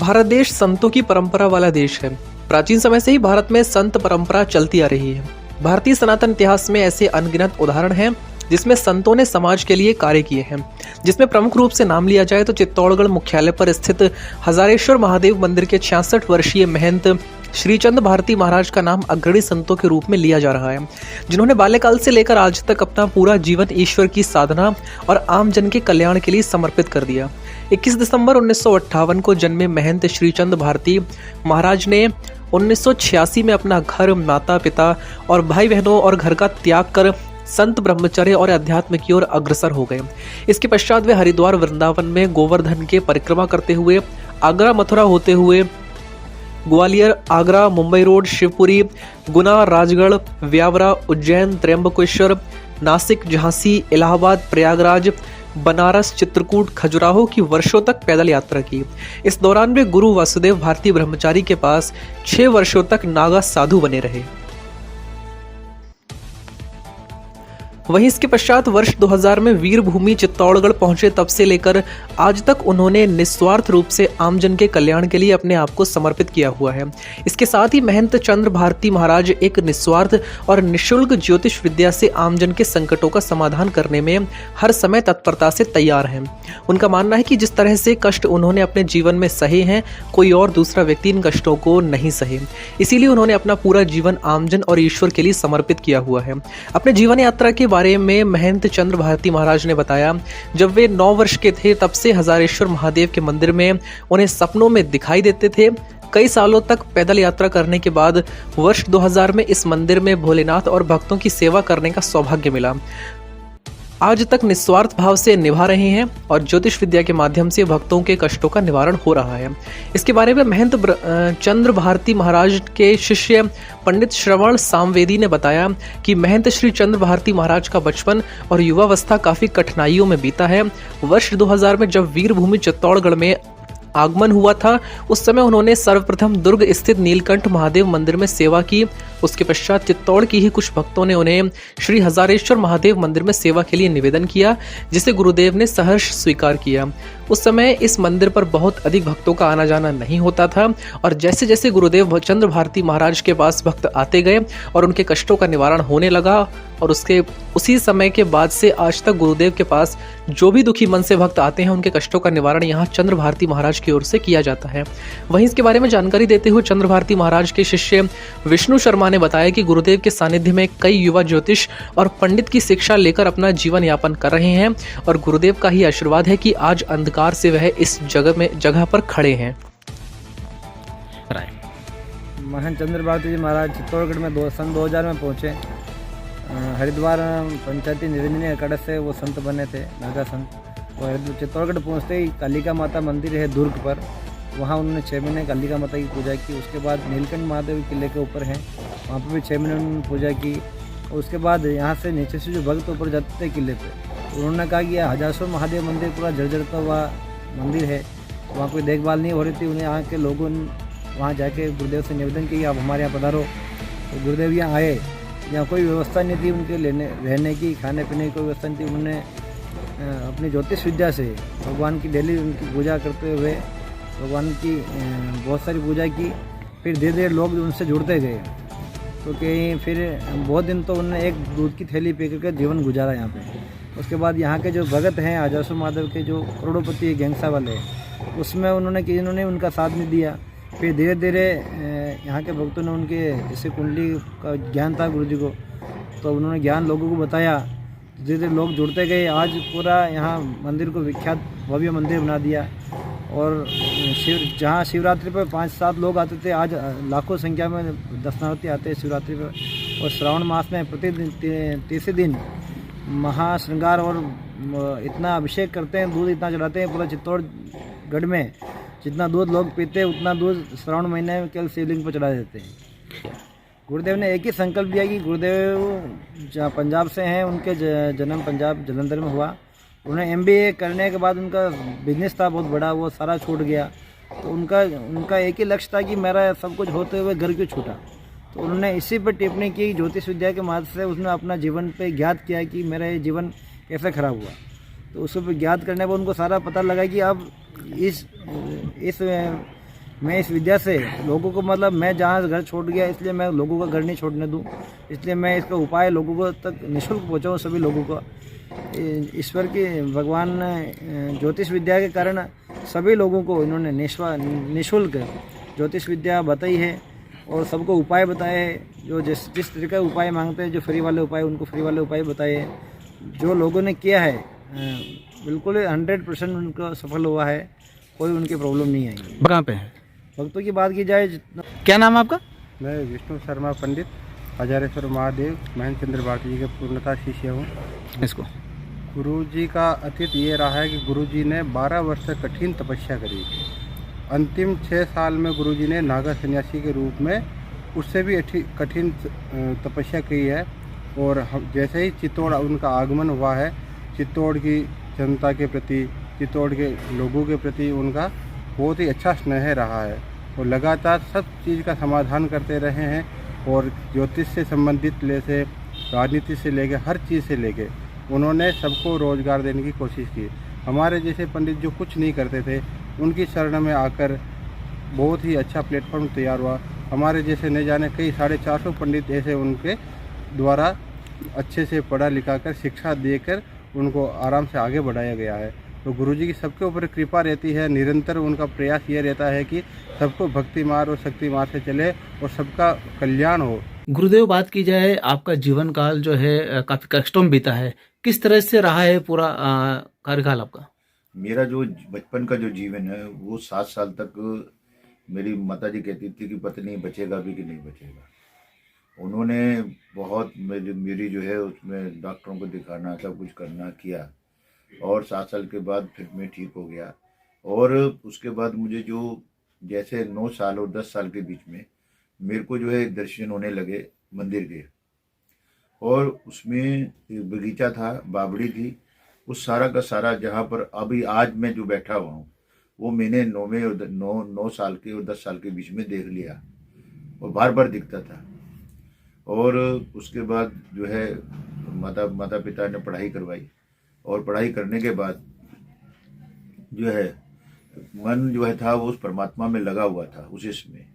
भारत देश संतों की परंपरा वाला देश है। प्राचीन समय से ही भारत में संत परंपरा चलती आ रही है। भारतीय सनातन इतिहास में ऐसे अनगिनत उदाहरण हैं जिसमें संतों ने समाज के लिए कार्य किए हैं। जिसमें प्रमुख रूप से नाम लिया जाए तो चित्तौड़गढ़ मुख्यालय पर स्थित हजारेश्वर महादेव मंदिर के 66 वर्षीय महंत श्रीचंद भारती महाराज का नाम अग्रणी संतों के रूप में लिया जा रहा है, जिन्होंने बाल्यकाल से लेकर आज तक अपना पूरा जीवन ईश्वर की साधना और आम जन के कल्याण के लिए समर्पित कर दिया। 21 दिसंबर 1958 को जन्मे महंत श्रीचंद भारती महाराज ने 1986 में अपना घर, माता पिता और भाई बहनों और घर का त्याग कर संत ब्रह्मचर्य और अध्यात्म की ओर अग्रसर हो गए। इसके पश्चात वे हरिद्वार, वृंदावन में गोवर्धन के परिक्रमा करते हुए आगरा, मथुरा होते हुए ग्वालियर, आगरा, मुंबई रोड, शिवपुरी, गुना, राजगढ़, व्यावरा, उज्जैन, त्र्यंबकेश्वर, नासिक, झांसी, इलाहाबाद, प्रयागराज, बनारस, चित्रकूट, खजुराहो की वर्षों तक पैदल यात्रा की। इस दौरान वे गुरु वासुदेव भारती ब्रह्मचारी के पास 6 वर्षों तक नागा साधु बने रहे। वहीं इसके पश्चात वर्ष 2000 में वीरभूमि चित्तौड़गढ़ पहुंचे। तब से लेकर आज तक उन्होंने निस्वार्थ रूप से आमजन के कल्याण के लिए अपने आप को समर्पित किया हुआ है। इसके साथ ही महंत चंद्र भारती महाराज एक निस्वार्थ और निःशुल्क ज्योतिष विद्या से आमजन के संकटों का समाधान करने में हर समय तत्परता से तैयार हैं। उनका मानना है कि जिस तरह से कष्ट उन्होंने अपने जीवन में सहे हैं, कोई और दूसरा व्यक्ति इन कष्टों को नहीं सहे। इसीलिए उन्होंने अपना पूरा जीवन आमजन और ईश्वर के लिए समर्पित किया हुआ है। अपने जीवन यात्रा के बारे में महंत चंद्र भारती महाराज ने बताया, जब वे 9 वर्ष के थे तब से हजारेश्वर महादेव के मंदिर में उन्हें सपनों में दिखाई देते थे। कई सालों तक पैदल यात्रा करने के बाद वर्ष 2000 में इस मंदिर में भोलेनाथ और भक्तों की सेवा करने का सौभाग्य मिला। आज तक निस्वार्थ भाव से निभा रहे हैं और ज्योतिष विद्या के माध्यम से भक्तों के कष्टों का निवारण हो रहा है। इसके बारे में महंत चंद्र भारती महाराज के शिष्य पंडित श्रवण सामवेदी ने बताया कि महंत श्री चंद्र भारती महाराज का बचपन और युवावस्था काफी कठिनाइयों में बीता है। वर्ष 2000 में जब वीरभूमि चित्तौड़गढ़ में आगमन हुआ था, उस समय उन्होंने सर्वप्रथम दुर्ग स्थित नीलकंठ महादेव मंदिर में सेवा की। उसके पश्चात चित्तौड़ की ही कुछ भक्तों ने उन्हें श्री हजारेश्वर महादेव मंदिर में सेवा के लिए निवेदन किया, जिसे गुरुदेव ने सहर्ष स्वीकार किया। उस समय इस मंदिर पर बहुत अधिक भक्तों का आना जाना नहीं होता था और जैसे जैसे गुरुदेव चंद्र भारती महाराज के पास भक्त आते गए और उनके कष्टों का निवारण होने लगा और उसी समय के बाद से आज तक गुरुदेव के पास जो भी दुखी मन से भक्त आते हैं, उनके कष्टों का निवारण यहाँ चंद्र भारती महाराज की ओर से किया जाता है। वहीं इसके बारे में जानकारी देते हुए चंद्र भारती महाराज के शिष्य विष्णु शर्मा ने बताया कि गुरुदेव के सानिध्य में कई युवा ज्योतिष और पंडित की शिक्षा लेकर अपना जीवन यापन कर रहे हैं और गुरुदेव का ही आशीर्वाद है कि आज अंधकार से वह इस जगह पर खड़े हैं। महंत चंद्र भारती जी महाराज चित्तौड़गढ़ में सन 2000 में पहुँचे। हरिद्वार पंचायती निरंजनी अखाड़े से वो संत बने थे, नागा संत। और चित्तौड़गढ़ पहुँचते ही कालिका माता मंदिर है दुर्ग पर, वहाँ उन्होंने 6 महीने कालिका माता की पूजा की। उसके बाद नीलकंठ महादेव किले के ऊपर है, वहाँ पर भी 6 महीने उन्होंने पूजा की। और उसके बाद यहाँ से नीचे से जो भक्त ऊपर जाते थे किले पे, उन्होंने कहा कि यह हजारेश्वर महादेव मंदिर पूरा जर्जरता हुआ मंदिर है, वहाँ कोई देखभाल नहीं हो रही थी। उन्हें यहाँ के लोगों ने वहाँ जाके गुरुदेव से निवेदन किया, आप हमारे यहाँ पधारो। तो गुरुदेव यहाँ आए, यहाँ कोई व्यवस्था नहीं थी उनके रहने की, खाने पीने की कोई व्यवस्था नहीं थी। उन्होंने अपनी ज्योतिष विद्या से भगवान की डेली उनकी पूजा करते हुए भगवान की बहुत सारी पूजा की। फिर धीरे धीरे लोग उनसे जुड़ते गए, तो कि फिर बहुत दिन तो उन्होंने एक दूध की थैली पी करके जीवन गुजारा यहाँ पे। उसके बाद यहाँ के जो भगत हैं हजारेश्वर महादेव के, जो करोड़पति गैंगसा वाले, उसमें उन्होंने उनका साथ नहीं दिया। फिर धीरे धीरे यहाँ के भक्तों ने उनके जैसे कुंडली का ज्ञान था गुरु जी को, तो उन्होंने ज्ञान लोगों को बताया। धीरे धीरे लोग जुड़ते गए, आज पूरा यहाँ मंदिर को विख्यात भव्य मंदिर बना दिया। और जहाँ शिवरात्रि पर 5-7 लोग आते थे, आज लाखों संख्या में दर्शनार्थी आते हैं शिवरात्रि पर। और श्रावण मास में प्रतिदिन 30 दिन महाश्रृंगार और इतना अभिषेक करते हैं, दूध इतना चढ़ाते हैं पूरा चित्तौड़गढ़ में। जितना दूध लोग पीते हैं उतना दूध श्रावण महीने में केवल शिवलिंग पर चढ़ा देते हैं। गुरुदेव ने एक ही संकल्प लिया कि गुरुदेव पंजाब से हैं, उनके जन्म पंजाब जलंधर में हुआ। उन्हें MBA करने के बाद उनका बिजनेस था बहुत बड़ा, वो सारा छूट गया। तो उनका एक ही लक्ष्य था कि मेरा सब कुछ होते हुए घर क्यों छूटा। तो उन्होंने इसी पर टिप्पणी की, ज्योतिष विद्या के माध्यम से उसने अपना जीवन पे ज्ञात किया कि मेरा ये जीवन कैसे खराब हुआ। तो उस पर ज्ञात करने पर उनको सारा पता लगा कि अब इस मैं इस विद्या से लोगों को मतलब मैं जहाँ घर छोड़ गया इसलिए मैं लोगों का घर नहीं छोड़ने दूँ, इसलिए मैं इसका उपाय लोगों को तक निःशुल्क पहुँचाऊँ सभी लोगों को। ईश्वर की भगवान ने ज्योतिष विद्या के कारण सभी लोगों को इन्होंने निःशुल्क ज्योतिष विद्या बताई है और सबको उपाय बताए हैं। जो जिस तरह का उपाय मांगते हैं, जो फ्री वाले उपाय उनको फ्री वाले उपाय बताए हैं। जो लोगों ने किया है बिल्कुल 100% उनको सफल हुआ है, कोई उनकी प्रॉब्लम नहीं आई। कहाँ पे है? भक्तों की बात की जाए क्या नाम है आपका? मैं विष्णु शर्मा पंडित हजारेश्वर महादेव महेंद्र चंद्र भारती जी के पूर्णता शिष्य हूँ। इसको गुरु जी का अतीत ये रहा है कि गुरु जी ने 12 वर्ष तक कठिन तपस्या करी। अंतिम 6 साल में गुरु जी ने नागा सन्यासी के रूप में उससे भी कठिन तपस्या की है। और जैसे ही चित्तौड़ उनका आगमन हुआ है, चित्तौड़ की जनता के प्रति, चित्तौड़ के लोगों के प्रति उनका बहुत ही अच्छा स्नेह रहा है और लगातार सब चीज़ का समाधान करते रहे हैं। और ज्योतिष से संबंधित से राजनीति से लेके हर चीज़ से लेके उन्होंने सबको रोजगार देने की कोशिश की। हमारे जैसे पंडित जो कुछ नहीं करते थे, उनकी शरण में आकर बहुत ही अच्छा प्लेटफॉर्म तैयार हुआ। हमारे जैसे न जाने कई 450 पंडित ऐसे उनके द्वारा अच्छे से पढ़ा लिखा कर शिक्षा देकर उनको आराम से आगे बढ़ाया गया है। तो गुरुजी की सबके ऊपर कृपा रहती है। निरंतर उनका प्रयास ये रहता है कि सबको भक्ति मार्ग और शक्ति मार्ग से चले और सबका कल्याण हो। गुरुदेव, बात की जाए आपका जीवन काल जो है काफी कष्टों में बीता है, किस तरह से रहा है पूरा कार्यकाल आपका? मेरा जो बचपन का जो जीवन है वो 7 साल तक मेरी माताजी कहती थी कि पता नहीं बचेगा भी कि नहीं बचेगा। उन्होंने बहुत मेरी जो है उसमें डॉक्टरों को दिखाना, सब कुछ करना किया और 7 साल के बाद फिर मैं ठीक हो गया। और उसके बाद मुझे जो जैसे 9 साल और 10 साल के बीच में मेरे को जो है दर्शन होने लगे मंदिर के, और उसमें एक बगीचा था, बावड़ी थी, उस सारा का सारा जहाँ पर अभी आज मैं जो बैठा हुआ हूँ वो मैंने 9 साल के और 10 साल के बीच में देख लिया और बार बार दिखता था। और उसके बाद जो है माता पिता ने पढ़ाई करवाई और पढ़ाई करने के बाद जो है मन जो है था वो उस परमात्मा में लगा हुआ था उस में।